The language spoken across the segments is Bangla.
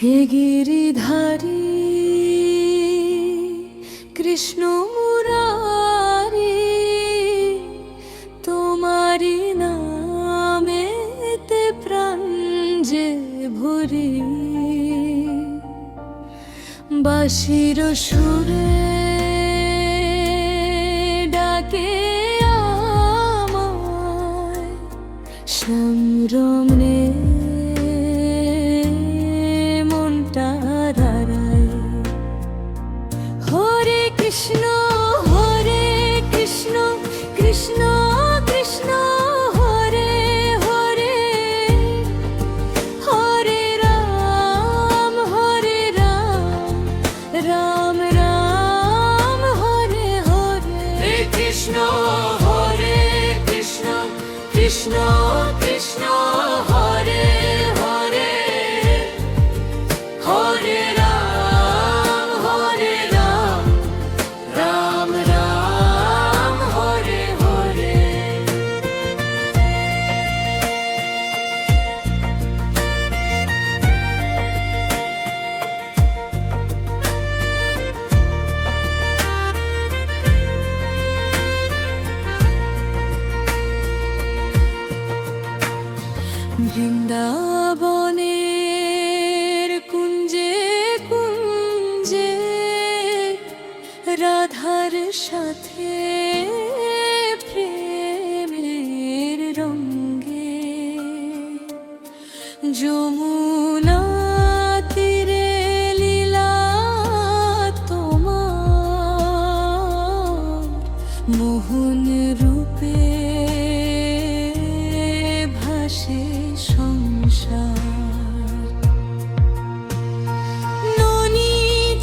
হে গিরিধারী কৃষ্ণ মুরারি, তোমারি নামেতে প্রাণ যে ভরি। বাঁশির সুরে ডাকে আমায়, সম্ভ্রমে মনটা হারায়। হরে কৃষ্ণ কৃষ্ণ কৃষ্ণ হরে হরে, হরে রাম রাম রাম হরে হরে। হে কৃষ্ণ কৃষ্ণ কৃষ্ণ কৃষ্ণ হরে হরে, হরে রাম রাম রাম হরে হরে। বৃন্দাবনের কুঞ্জে কুঞ্জে রাধার সাথে প্রেমের রঙ্গে, যমুনা তীরে লীলা তোমার, মোহন রূপে ভাসে সংসার। ননী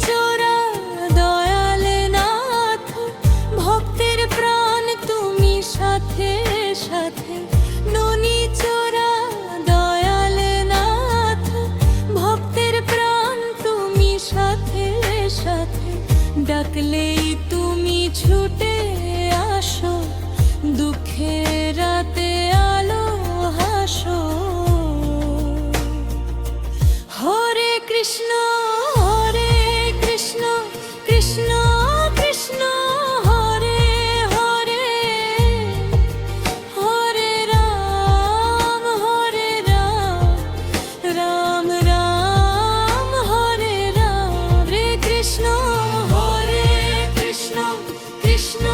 চোরা দয়াল নাথ, ভক্তের প্রাণ তুমি সাথে সাথে। ননী চোরা দয়াল নাথ, ভক্তের প্রাণ তুমি সাথে সাথে। ডাকলেই তুমি ছুটে আসো, দুঃখের রাতে আলো হাসো। হরে কৃষ্ণ কৃষ্ণ কৃষ্ণ হরে হরে, হরে রাম রাম রাম হরে রাম। রে কৃষ্ণ কৃষ্ণ কৃষ্ণ